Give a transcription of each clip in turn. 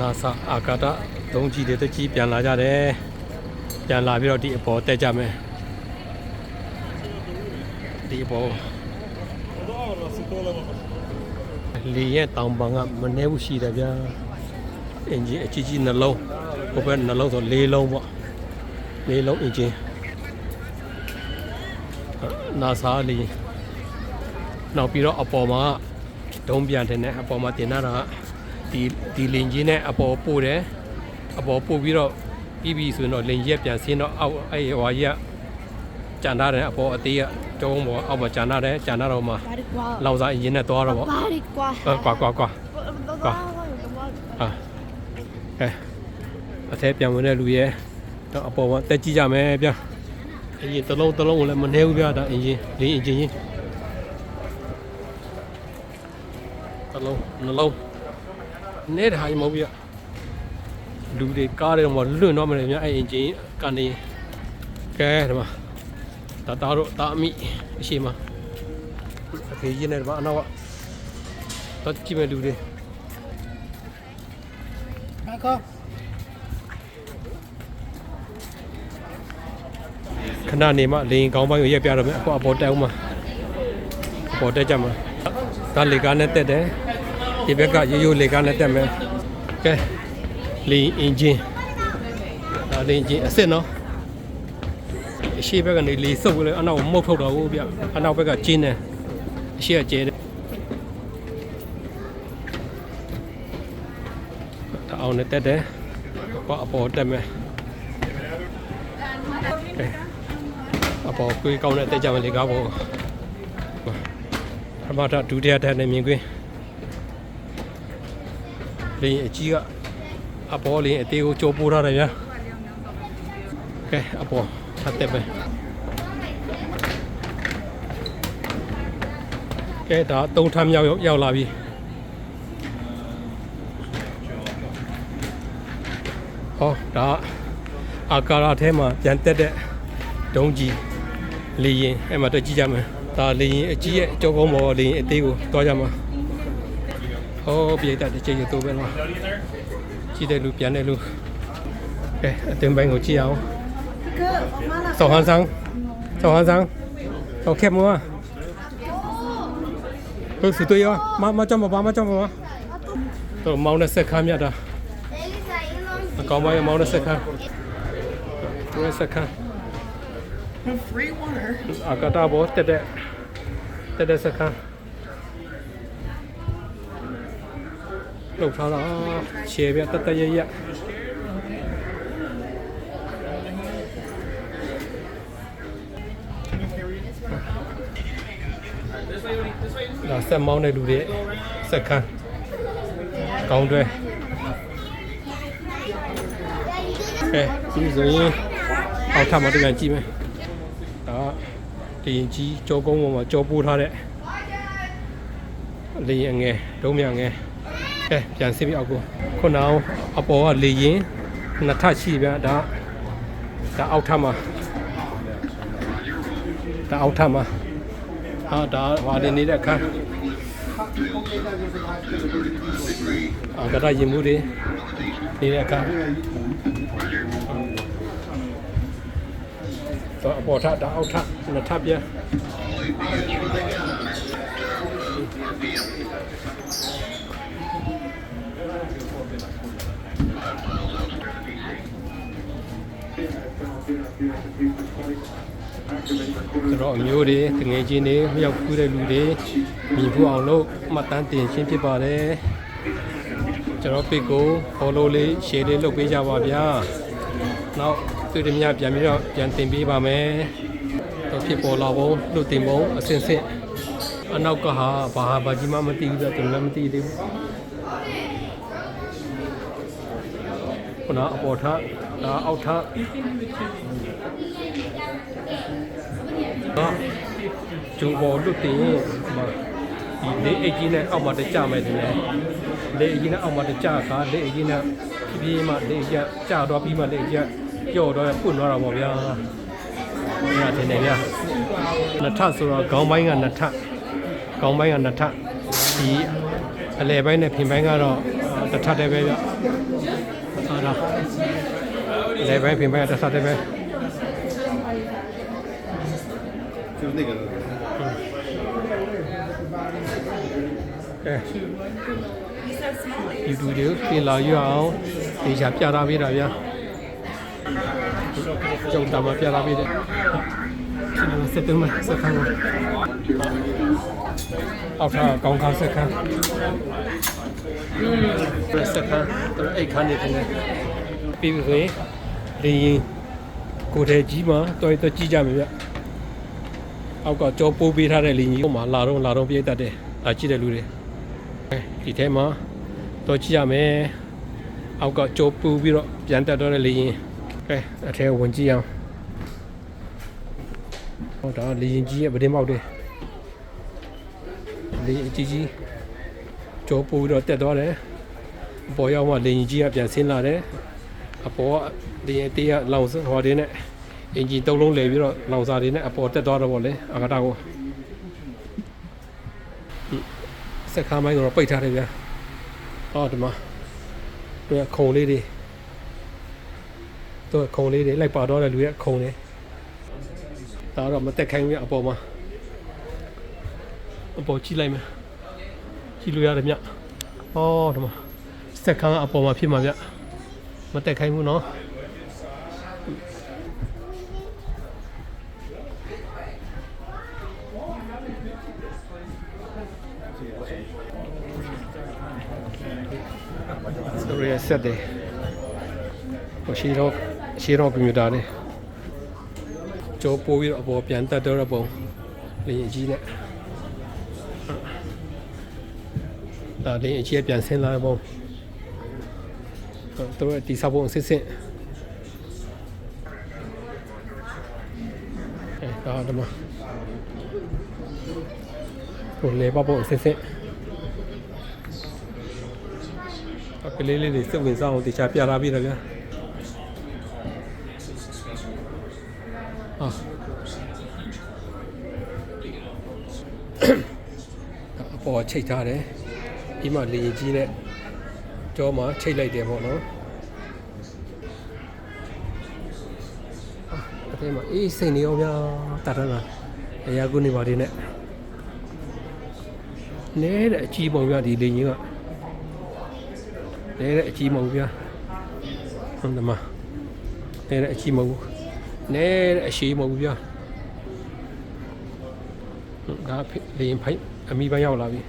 NASA အာကာသဒုံးကြီးတွေတကြီးပြန်လာကြတယ်ပြန်လာပြီးတော့ဒီအပေါ်တက်ကြမယ်ဒီအပေါ်လေရဲ့တောင်ပံကမနှဲဘူးရှိတယ်ဗျာအင်ဂျင်အကြီးကြီးနှလုံးဟိုဘက်နှလုံးဆို၄လုံးပေါ့၄လုံးအင်ဂျင်NASA လေနောက်ပြီးတော့အပေါ်မှာဒုံးပြန်တယ်နဲ့အပေါ်မှာတင်လာတာဒီလင်ကြီးနဲ့အပေါ်ပို့တယ်အပေါ်ပို့ပြီးတော့ပြီးပြီဆိုရင်တော့လင်ကြီးပြန်ဆင်းတော့အောက်အဲ့ဟွာကြီးကကျန်ထားတယ်အပေါ်အသေးကတုံးပေါ်အောက်မှာကျန်ထားတယ်ကျန်ထားတော့မှလောင်စာအင်ဂျင်နဲ့သွားတော့ပေါ့ကွာဟာအထဲပြန်ဝင်တဲ့လူရဲ့တော့အပေါ်မှာတက်ကြည့်ကြမယ်ဗျာအင်ဂျင်တစ်လုံးကိုလည်းမနှဲဘူးဗျာဒါအင်ဂျင်ဒီအင်ဂျင်ကြီးတစ်လုံးနှလုံးနေတာဟာမဟုတ်ဗျာလူတွေကားတွေတော့လွတ်တော့မလဲဗျာအဲ့အင်ဂျင်ကနေကဲဒီမှာတာတို့တာအမိအရှိမအဖေကြီးနဲ့ဒီမှာအနောက်ကတော့ကြည့်မဲ့လူတွေခဏနေမှလေရင်ကောင်းပိုင်းကိုရက်ပြတော့မယ်အပေါ်တက်အောင်မှာအပေါ်တက်ကြမှာဒါလေကားနဲ့တက်တယ်ဒီဘက်ကရိုးလေကားနဲ့တက်မယ်ကဲလေအင်ဂျင်ဒါလေအင်ဂျင်အစ်စ်နော်အရှိဘက်ကနေလေစုပ်လဲအနောက်မုတ်ထုတ်တော့ဘူးဗျအနောက်ဘက်ကကျင်းတယ်အရှိကကျဲတယ်ဒါအောင်နဲ့တက်တယ်အပေါ်တက်မယ်အပေါ်ကိုကောင်းတဲ့တက်ကြမယ်လေကားပေါ်ပထမထဒုတိယထနဲ့မြင်ကွင်းလေအကြီးကအပေါ်လေအသေးကိုကြိုးပိုးထားတယ်ဗျာကဲအပေါ်ထပ်တက်ပဲကဲဒါ၃ထပ်မြောက်ရောက်လာပြီဟောဒါအာကာသထဲမှာပြန်တက်တဲ့ဒုံးကြီးလေရင်အဲ့မှာတက်ကြည့်ကြမယ်ဒါလေရင်အကြီးရဲ့အကြောကုန်းပေါ်လေရင်အသေးကိုတွားကြမှာဟောပြေးတတ်တဲ့ချိန်ရတော့ပဲနော်ကြည့်တဲ့လူပြန်တဲ့လူကဲအတင်းပိုင်းကိုကြည့်အောင်ဆောင်းဟန်ဆန်းโอเคมั้ยဟုတ်စီတွေ့ရမကြောက်မပါတော့မောင်းတဲ့ဆက်ခမ်းမြတ်တာအကောင်ပိုင်းမောင်းတဲ့ဆက်ခမ်းfree water အကတာဘောတက်တဲ့ဆက်ခမ်းလောက်ထားတာခြေပြတရရဒါဆက်မောင်းတဲ့လူတွေဆက်ခမ်းကောင်းတွဲဒီဆိုရင်အောက်ထပ်မှာတကန်ကြည့်မယ်ဒါလေရင်ကြီးကြောကုန်းပေါ်မှာကြောပိုးထားတဲ့လေရင်ငယ်ဒုံးမြငယ်ပြန်စစ်ပြီးအောက်ကိုခုနအပေါ်ကလေရင်နှစ်ထပ်ရှိဗျာဒါအောက်ထပ်မှာဒါဟာနေနေတဲ့အခန်းကဒါရင်မှုတွေနေတဲ့အခန်းတော့အပေါ်ထပ်ဒါအောက်ထပ်နှစ်ထပ်ပြန်တော့မျိုးတွေတငယ်ချင်းတွေမြောက်ဖူးတဲ့လူတွေမြင်ဖို့အောင်လို့မှတ်တမ်းတင်ရှင်းဖြစ်ပါတယ်ကျွန်တော် page ကို follow လေး share လေးလုပ်ပေးကြပါဗျာနောက်တွေ့တယ်များပြန်ပြီးတော့ပြန်တင်ပေးပါမယ်တော့ဖြစ်ပေါ်လာဖို့လွတ်တင်ဖို့အစင်အနောက်ကဘာကြီးမှမသိဘူးဆိုတော့လည်းမသိသေးဘူးခုနအပေါ်ထဒါအောက်ထကျုံပေါ်လွတ်တင်ဒီလေအကြီးနဲ့အောက်မှာတကြမယ်တင်တယ်လေအကြီးနဲ့အောက်မှာတကြကလေအကြီးနဲ့ပြေးမှလေအကြီးကြတော့ပြီးမှလေအကြီးကြော့တော့ပွတ်သွားတာပေါ့ဗျာညာတင်တယ်ဗျာနှစ်ထပ်ဆိုတော့ခေါင်းပိုင်းကနှစ်ထပ်ဒီအလဲပိုင်းနဲ့ဖင်ပိုင်းကတော့ တထတဲ့ပဲဗျဟာဒါလေဘိုင်းပြင်ပဲတထတဲ့ပဲ就那个。ယူတူတွေပြင်လာရအောင်ဒီချာပြထားပေးတာဗျာကျုံတာမှာပြထားပေးတယ်စက်တုံးမှာစက်ခန်းကိုအောက်ထားကောင်းခါစက်ခန်းစက်ခန်းတော့အိတ်ခန်းနေတယ်ပြီးပြီဆိုရင်လေရင်ကိုယ်ထဲကြီးမှာတော်တော်ကြီးကြမယ်ဗျအောက်ကကြောပိုးပေးထားတဲ့လေကြီးမှာလာတော့ပြည့်တတ်တယ်လာကြည့်တဲ့လူတွေဒီထဲမှာတော့ကြည့်ရမယ်အောက်ကကြောပူပြီးတော့ပြန်တက်တော့တဲ့လေရင်ကဲအထဲဝင်ကြည့်အောင်ဟောဒါလေရင်ကြီးရဲ့ဗဒင်းပေါက်တွေလေရင်ကြီးကြောပူပြီးတော့တက်တော့တယ်အပေါ်ရောက်မှလေရင်ကြီးကပြန်ဆင်းလာတယ်အပေါ်ကလေရင်တေးကလောင်စဟော်တွေနဲ့အင်ဂျင်သုံးလုံးလဲပြီးတော့လောင်စာတွေနဲ့အပေါ်တက်သွားတော့ဗောလေအကတာကိုစက်ခါမိုင်းကတော့ပိတ်ထားတယ်ဗျာဟောဒီမှာသူကခုံလေးတွေလိုက်ပါတော့တဲ့လူရဲ့ခုံတွေဒါတော့မတက်ခိုင်းဘူးအပေါ်မှာအပေါ်ကြည့်လိုက်မယ်ကြည့်လို့ရတယ်မြဟောဒီမှာစက်ခါအပေါ်မှာဖြစ်မှာဗျမတက်ခိုင်းဘူးနော်ရဆက်တယ်ဟိုရှိတော့ပြမြတာလေကြောပိုးပြီးတော့အပေါ်ပြန်တက်တော့ပုံလေရင်ကြီးနဲ့ဒါလေရင်ကြီးပြန်ဆင်းလာပုံတို့ဒီစားပုံစစ်ဒါတော့မဟိုလေပုံစစ်ကလေးလေးတွေစိတ်ဝင်စားအောင်တခြားပြထားပြီးတော့ဗျာအပေါ်ချိတ်ထားတယ်ဒီမှာလေရင်ကြီးနဲ့ကြောမှာချိတ်လိုက်တယ်ပေါ့နော်အဲ့ဒီမှာအေးစိတ်နေအောင်ဗျာတာတာအရာကုနေပါသေးနဲ့နဲတဲ့အကြီးပုံဗျာဒီလေရင်ကနဲတဲ့အကြီးမဟုတ်ဗျာဟုတ်တယ်မနဲတဲ့အကြီးမဟုတ်နဲတဲ့အရှိမဟုတ်ဗျာဒါလေရင်ဖိုင်အမိပိုင်းရောက်လာပြီ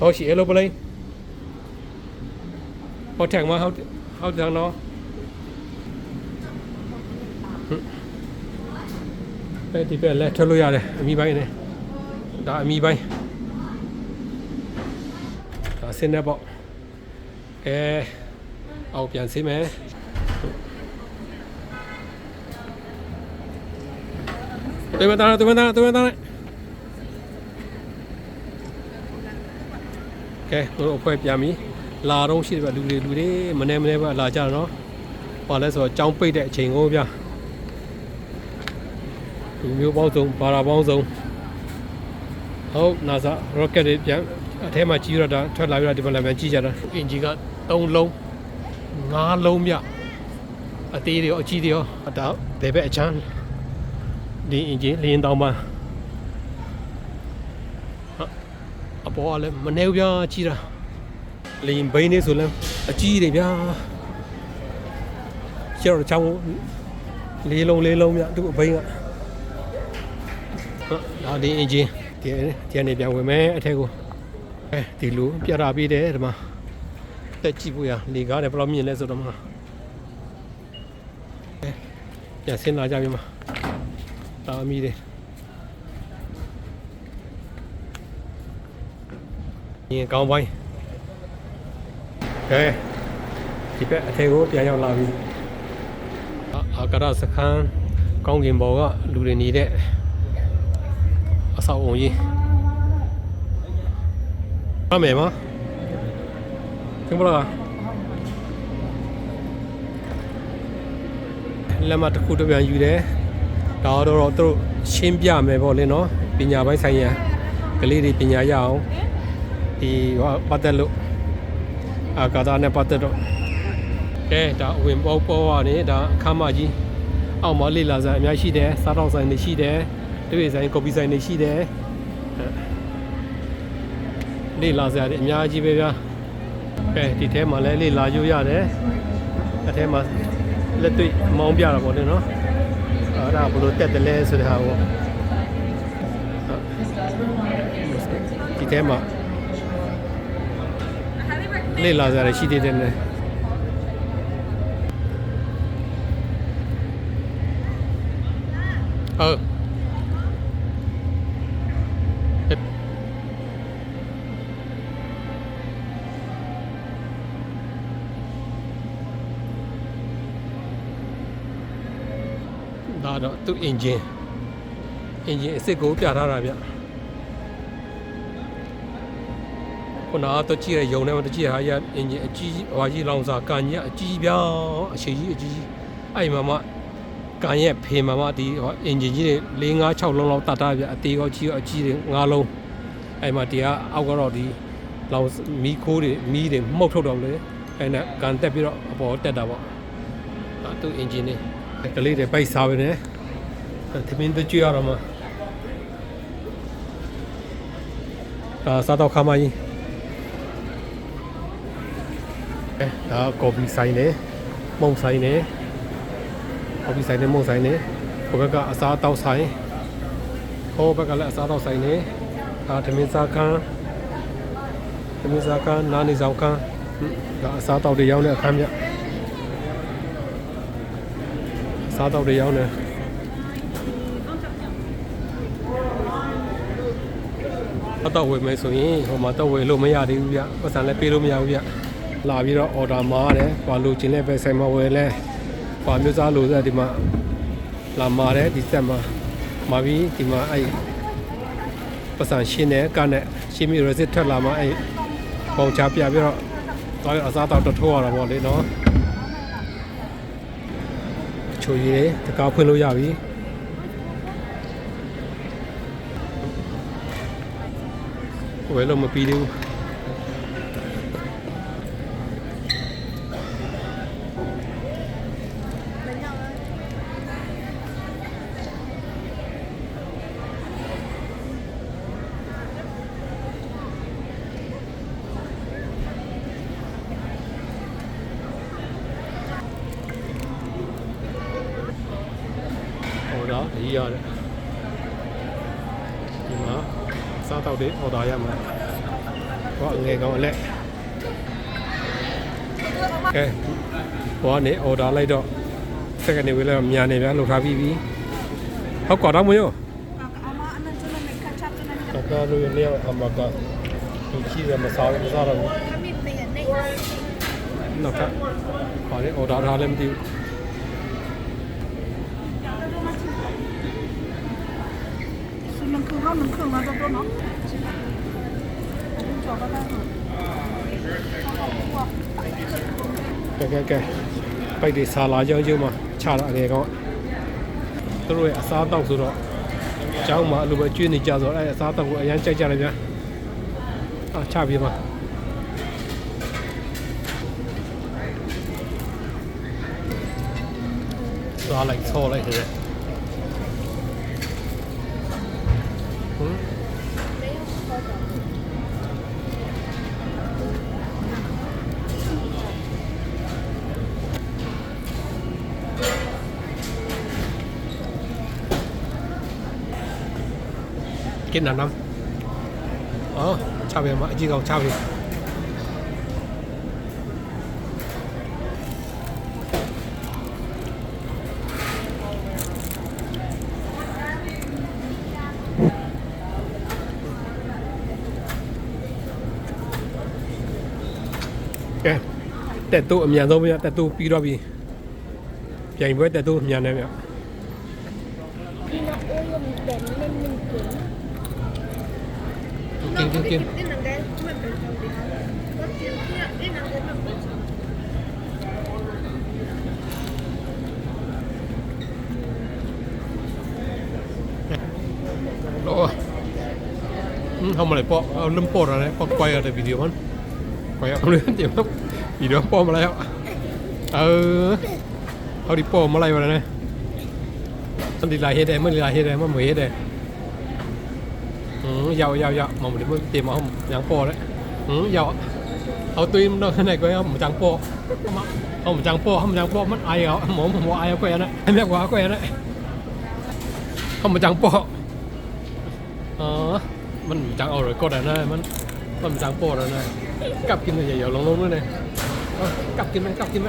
ဟောရှိအလိုပလိန်ဟောထက်မှာဟုတ်တယ်နော်ဒီပဲလက်ထွက်လို့ရတယ်အမီပိုင်းနဲ့ဒါအမီပိုင်းဒါဆင်းနေပေါ့အောက်ပြန်ဆင်းမယ်တွေ့မသားကဲတို့အဖွဲပြန်ပြီလာတော့ရှိတယ်ဗျလူတွေမနေပဲလာကြတော့ဘာလဲဆိုတော့ကြောင်းပိတ်တဲ့အချိန်ကိုဗျလူမျိုးပေါင်းစုံဘာသာပေါင်းစုံဟုတ် NASA rocket တွေပြန်အထဲမှာကြီးရတာထွက်လာပြီးတော့ဒီမှာလည်းကြည့်ကြတာအင်ဂျင်က3လုံး5လုံးမြအသေးတွေရောအကြီးတွေရောဒါဘယ်ဘက်အချမ်းဒီအင်ဂျင်လင်းတောင်းပါအပေါ်ကလည်းမနေဘူးဗျာကြီးတာလင်းဘိန်းနေဆိုလည်းအကြီးတွေဗျာကျတော့ချောင်းလေးလုံးမြသူ့အဘိန်းကဒါဒီအင်ဂျင်ဒီနေပြန်ဝင်မယ်အထက်ကိုဒီလိုပြတာပေးတယ်ဒီမှာတက်ကြည့်ဖို့ရလေကားတယ်ဘယ်လောက်မြင်လဲဆိုတော့မှာပြန်ဆင်းလာကြပြီမှာတာမီတယ်ရင်ကောင်းပိုင်းဒီဘက်အထက်ကိုပြန်ရောက်လာပြီအာကာရစခန်းကောင်းကင်ဘော်ကလူတွေနေတဲ့အဆောက်အုံကြီးအမေမသင်္ဘောက လက်မှတ်တစ်ခုတစ်ပြန်ယူတယ်ဒါတော့သူတို့ရှင်းပြမယ်ပေါ့လေနော်ပညာပိုင်းဆိုင်ရာကလေးတွေပညာရအောင်ဒီပတ်သက်လို့ကာတာနဲ့ပတ်သက်တော့ကဲဒါအဝင်ပေါ်ကနေဒါအခမ်းမကြီးအောက်မှာလေလာဆိုင်အများရှိတယ်စားတော့ဆိုင်တွေရှိတယ်တွေ့ဆိုင်ကော်ဖီဆိုင်တွေရှိတယ်လေလာဆိုင်တွေအများကြီးပဲဗျာကဲဒီထဲမှာလည်းလေလာယူရတယ်အထဲမှာလက်တွေ့မောင်းပြတာပေါ့လေနော်အဲ့ဒါဘယ်လိုတက်တယ်လဲဆိုတဲ့ဟာကိုဒီထဲမှာလေလာဆိုင်တွေရှိသေးတယ်နဲ့ဟုတ်ဒါတော့သူ့အင်ဂျင်အစ်စ်ကိုပြထားတာဗျခုနကတော့ကြည့်ရရုံနဲ့မတကြည့်ဟာရအင်ဂျင်အကြီးဟွာကြီးလောင်စာကန်ကြီးအကြီးပြောင်းအရှိကြီးအကြီးအဲ့မှာမှကန်ရဲ့ဖေမှာမှဒီအင်ဂျင်ကြီးတွေ4 5 6လုံးလောက်တတ်တာဗျအသေးကောကြီးကောအကြီးတွေ5လုံးအဲ့မှာဒီကအောက်ကတော့ဒီလောင်မီးခိုးတွေမီးတွေမှုတ်ထုတ်တော့လေအဲ့နဲ့ကန်တက်ပြီးတော့အပေါ်တက်တာပေါ့သူ့အင်ဂျင်တွေကလေးတွေပိုက်စားပဲနဲ့သမင်းတကြွရတော့မှဒါစားတော့ခါမကြီးဒါကော်ဖီဆိုင်နေမုံဆိုင်နေကော်ဖီဆိုင်နေမုံဆိုင်နေဟိုဘက်ကအစားတောက်ဆိုင်ဟိုဘက်ကလည်းအစားတောက်ဆိုင်နေဒါသမင်းစားခန်းနားနေဆောင်ခန်းဒါအစားတောက်တွေရောင်းတဲ့အခန်းမြစားတော့တွေရောင်းတယ်အတော့ဝယ်မယ်ဆိုရင်ဟိုမှာတော့ဝယ်လို့မရသေးဘူးဗျပတ်စံလည်းပေးလို့မရဘူးဗျလာပြီးတော့ order မှာတယ်ဘာလို့ကျင်လဲပဲဆိုင်မှာဝယ်လဲဘာမျိုးစားလို့ဆိုဒီမှာလာမှာတယ်ဒီဆက်မှာမှာပြီးဒီမှာအဲ့ပတ်စံရှင်းတယ်ကနဲ့ရှင်းပြီး receipt ထွက်လာမှာအဲ့ပုံချပြပြီးတော့အစားတော့ထိုးရတာပေါ့လေနော်ချိုရည်တကားဖွင့်လို့ရပြီဝယ်လို့မပြီးသေးဘူးဒီရတယ်ဒီမှာစားတော့တဲ့ order ရမှာဟောငယ်ကောင်အလက်ကဲဟောနေ order လိုက်တော့စက်ကနေဝေးလိုက်တော့မြန်နေဗျာလှုပ်ထားပြီးပြီဟုတ်ကောတော့မရောကာလို့ရနေအမကဒီချီရမစားဘူးမစားတော့ဘူးနောက်ကဟောနေ order ထားလည်းမသိဘူး能坑了这多呢。ကဲပိုက်တွေစားလာကြောင်းမှာချတာအငယ်ကောင်သူတို့ရဲ့အစားတောက်ဆိုတော့အเจ้าမှာအလိုပဲကျွေးနေကြဆိုတော့အဲအစားတောက်ကိုအရန်ကြိုက်ကြတယ်ဗျာချပြီးပါသွားလိုက်ဆောလိုက်တယ်กินน้ำอ๋อชาเบียมาจีเขาชาเบียแกแต่ตู้အမြန်ဆုံးဗျแต่ตู้ပြီးတော့ပြီပြိုင်ပွဲแต่ตู้အမြန်နေဗျกิน โอ้ทำอะไรปอเอาเริ่มปออะไรปอไกวอะไรวิดีโอมันไกวเอาเรื่องเดี๋ยววิดีโอปอมาแล้วเอาดิปอมาอะไรมาเลยนะมันดีลายเฮ็ดได้มันดีลายเฮ็ดได้มันเหมือนเฮ็ดได้ยาวยาวมาหมดเลยมันเตรียมมาอย่างปอแล้วยาวเอาตุ้ยมันได้ไหนก็เอาหมูจังปอเอาหมูจังปอเอาหมูจังปอมันไอเอาหมูไอเอาแกนะไอ้แม่กว่าแกนะเอาหมูจังปอมันจังเอาเลยก็ได้นะมันจังปอแล้วนะกลับกินเลยอย่าลงด้วยนะกลับกินไหม